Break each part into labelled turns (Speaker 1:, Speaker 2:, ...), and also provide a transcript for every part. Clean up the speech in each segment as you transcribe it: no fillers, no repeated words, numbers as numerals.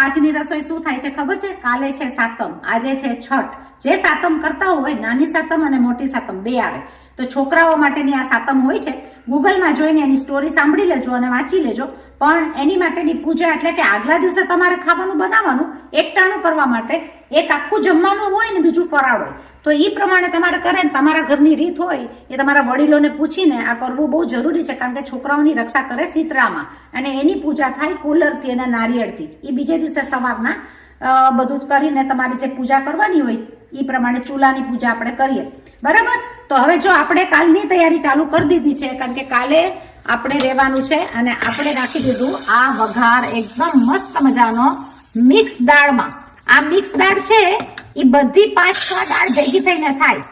Speaker 1: આજની રસોઈ શું થાય છે ખબર છે? કાલે છે સાતમ, આજે છે છઠ. જે સાતમ કરતા હોય, નાની સાતમ અને મોટી સાતમ બે આવે, તો છોકરાઓ માટેની આ સાતમ હોય છે. ગૂગલમાં જોઈને એની સ્ટોરી સાંભળી લેજો અને વાંચી લેજો. પણ એની માટેની પૂજા એટલે કે આગલા દિવસે તમારે ખાવાનું બનાવવાનું, એકટાણું કરવા માટે એક આખું જમવાનું હોય ને બીજું ફરાળ હોય. તો એ પ્રમાણે તમારે કરે ને તમારા ઘરની રીત હોય એ તમારા વડીલોને પૂછીને આ કરવું બહુ જરૂરી છે. કારણ કે છોકરાઓની રક્ષા કરે શીતળામાં, અને એની પૂજા થાય કુલરથી અને નારિયેળથી. એ બીજે દિવસે સવારના બધું કરીને તમારી જે પૂજા કરવાની હોય એ પ્રમાણે ચૂલાની પૂજા આપણે કરીએ. બરાબર? તો હવે જો આપણે કાલની તૈયારી ચાલુ કરી દીધી છે, કારણ કે કાલે આપણે રહેવાનું છે, અને આપણે રાખી દીધું આ વઘાર એકદમ મસ્ત મજાનો મિક્સ દાળમાં. આ મિક્સ દાળ છે એ બધી 5-6 દાળ ભેગી થઈને થાય,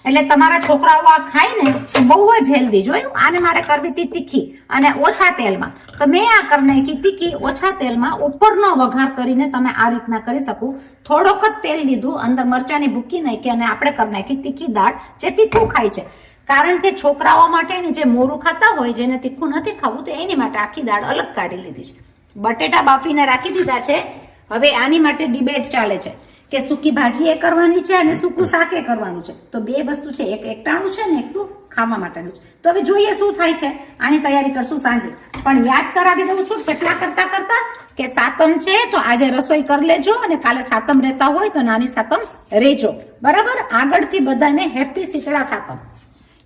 Speaker 1: એટલે તમારા છોકરાઓ આ ખાય ને તો બહુ જ હેલ્ધી. જોયું? આને મારે કરવી હતી તીખી અને ઓછા તેલમાં, તો મેં આ કરી નાખી તીખી ઓછા તેલમાં. ઉપરનો વઘાર કરીને તમે આ રીતના કરી શકો. થોડોક જ તેલ લીધું, અંદર મરચાની ભૂકી નાખી અને આપણે કરી નાખી તીખી દાળ, જે તીખું ખાય છે. કારણ કે છોકરાઓ માટે જે મોરું ખાતા હોય, જેને તીખું નથી ખાવું, તો એની માટે આખી દાળ અલગ કાઢી લીધી છે. બટેટા બાફીને રાખી દીધા છે. હવે આની માટે ડિબેટ ચાલે છે કે સૂકી ભાજી એ કરવાની છે અને સૂકું શાક એ કરવાનું છે. તો બે વસ્તુ છે, એક એકટાણું છે ને એક તો ખાવા માટેનું છે. તો હવે જોઈએ શું થાય છે. આની તૈયારી કરશું સાંજે. પણ યાદ કરાવી દઉં છું કેટલા કરતા કે સાતમ છે તો આજે રસોઈ કરી લેજો, અને કાલે સાતમ રહેતા હોય તો નાની સાતમ રેજો. બરાબર? આગળથી બધાને હેપી શીતળા સાતમ.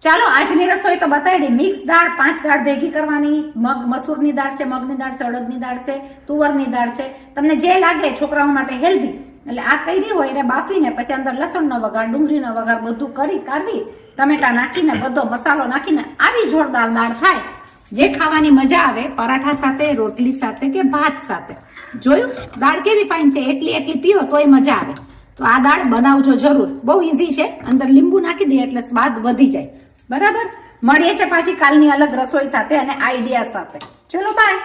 Speaker 1: ચાલો, આજની રસોઈ તો બતાવી. મિક્સ દાળ 5 દાળ ભેગી કરવાની. મસૂરની દાળ છે, મગની દાળ છે, અડદની દાળ છે, તુવરની દાળ છે, તમને જે લાગે છોકરાઓ માટે હેલ્ધી. એટલે આ કરી હોય એને બાફીને પછી અંદર લસણનો વઘાર, ડુંગળીનો વઘાર બધું કાઢવી, ટમેટા નાખીને બધો મસાલો નાખીને આવી જોરદાર દાળ થાય, જે ખાવાની મજા આવે પરાઠા સાથે, રોટલી સાથે કે ભાત સાથે. જોયું દાળ કેવી ફાઇન છે? એકલી પીઓ તોય મજા આવે. તો આ દાળ બનાવજો જરૂર. બહુ ઈઝી છે. અંદર લીંબુ નાખી દઈએ એટલે સ્વાદ વધી જાય. બરાબર? મળીએ છે પાછી કાલની અલગ રસોઈ સાથે અને આઈડિયા સાથે. ચલો બાય.